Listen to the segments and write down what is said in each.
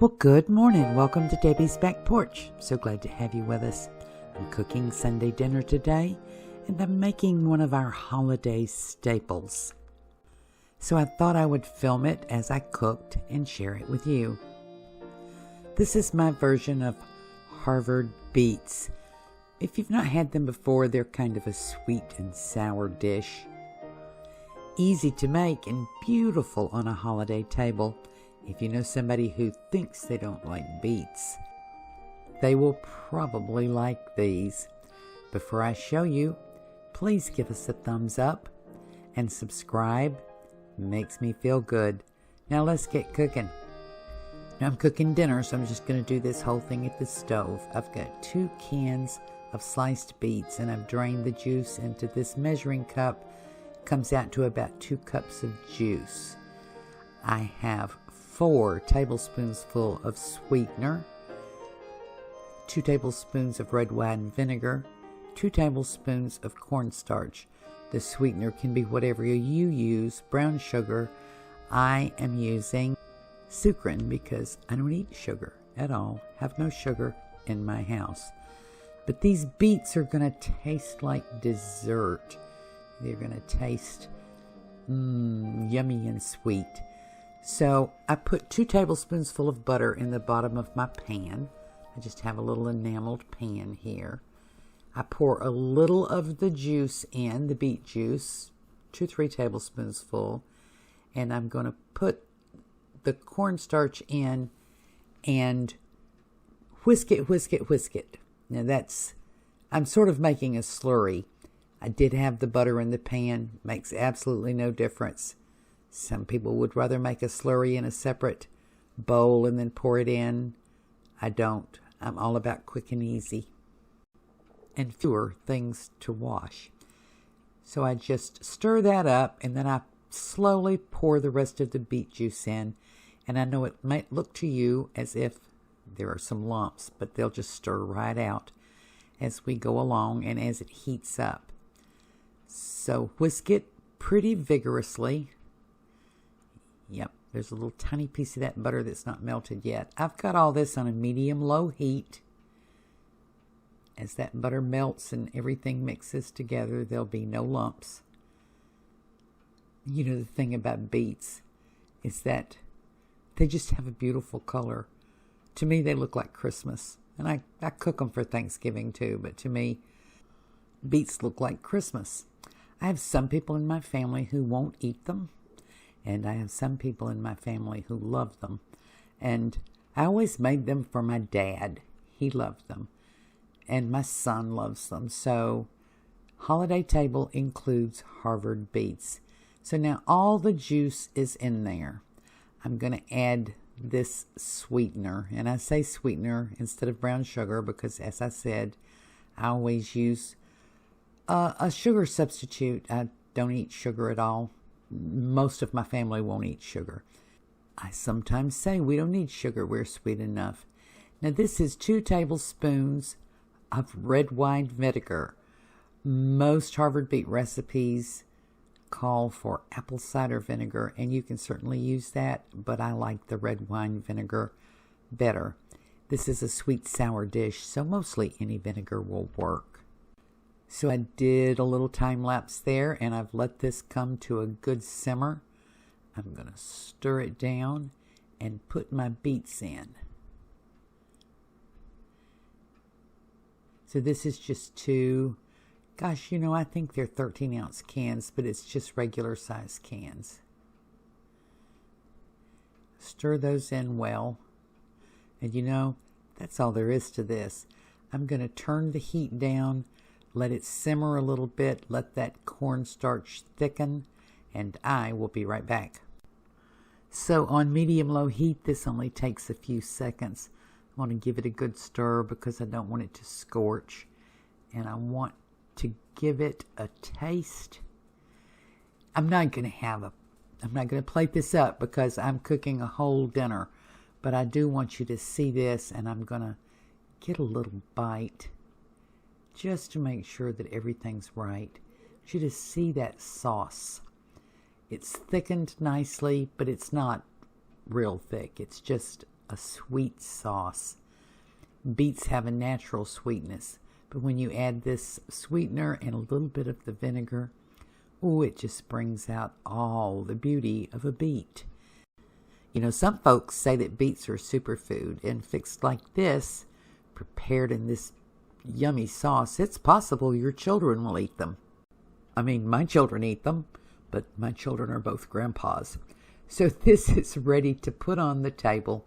Well, good morning. Welcome to Debbie's Back Porch. So glad to have you with us. I'm cooking Sunday dinner today, and I'm making one of our holiday staples. So I thought I would film it as I cooked and share it with you. This is my version of Harvard Beets. If you've not had them before, they're kind of a sweet and sour dish. Easy to make and beautiful on a holiday table. If you know somebody who thinks they don't like beets, they will probably like these. Before I show you, please give us a thumbs up and subscribe. Makes me feel good. Now let's get cooking. Now I'm cooking dinner, so I'm just going to do this whole thing at the stove. I've got 2 cans of sliced beets, and I've drained the juice into this measuring cup. Comes out to about 2 cups of juice. I have 4 tablespoons full of sweetener, 2 tablespoons of red wine vinegar, 2 tablespoons of cornstarch. The sweetener can be whatever you use. Brown sugar. I am using sucrin because I don't eat sugar at all. Have no sugar in my house. But these beets are going to taste like dessert. They're going to taste yummy and sweet. So I put 2 tablespoons full of butter in the bottom of my pan. I just have a little enameled pan here. I pour a little of the juice in, the beet juice, 2-3 tablespoons full. And I'm going to put the cornstarch in and whisk it, whisk it, whisk it. Now I'm sort of making a slurry. I did have the butter in the pan. Makes absolutely no difference. Some people would rather make a slurry in a separate bowl and then pour it in. I don't. I'm all about quick and easy and fewer things to wash. So I just stir that up, and then I slowly pour the rest of the beet juice in. And I know it might look to you as if there are some lumps, but they'll just stir right out as we go along and as it heats up. So whisk it pretty vigorously. Yep, there's a little tiny piece of that butter that's not melted yet. I've got all this on a medium-low heat. As that butter melts and everything mixes together, there'll be no lumps. You know, the thing about beets is that they just have a beautiful color. To me, they look like Christmas. And I cook them for Thanksgiving too, but to me, beets look like Christmas. I have some people in my family who won't eat them. And I have some people in my family who love them. And I always made them for my dad. He loved them. And my son loves them. So holiday table includes Harvard Beets. So now all the juice is in there. I'm going to add this sweetener. And I say sweetener instead of brown sugar because, as I said, I always use a sugar substitute. I don't eat sugar at all. Most of my family won't eat sugar. I sometimes say we don't need sugar, we're sweet enough. Now this is 2 tablespoons of red wine vinegar. Most Harvard Beet recipes call for apple cider vinegar, and you can certainly use that, but I like the red wine vinegar better. This is a sweet sour dish, so mostly any vinegar will work. So I did a little time lapse there, and I've let this come to a good simmer. I'm going to stir it down and put my beets in. So this is just 2, gosh, I think they're 13-ounce cans, but it's just regular size cans. Stir those in well. And that's all there is to this. I'm going to turn the heat down. Let it simmer a little bit. Let that cornstarch thicken. And I will be right back. So on medium-low heat, this only takes a few seconds. I want to give it a good stir because I don't want it to scorch. And I want to give it a taste. I'm not going to plate this up because I'm cooking a whole dinner. But I do want you to see this, and I'm going to get a little bite just to make sure that everything's right. I want you to see that sauce. It's thickened nicely, but it's not real thick. It's just a sweet sauce. Beets have a natural sweetness, but when you add this sweetener and a little bit of the vinegar, ooh, it just brings out all the beauty of a beet. You know, some folks say that beets are a superfood, and fixed like this, prepared in this yummy sauce, it's possible your children will eat them. I mean, my children eat them, but my children are both grandpas. So this is ready to put on the table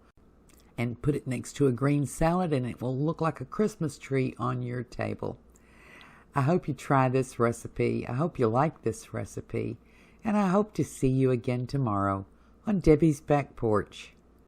and put it next to a green salad, and it will look like a Christmas tree on your table. I hope you try this recipe. I hope you like this recipe. And I hope to see you again tomorrow on Debbie's Back Porch.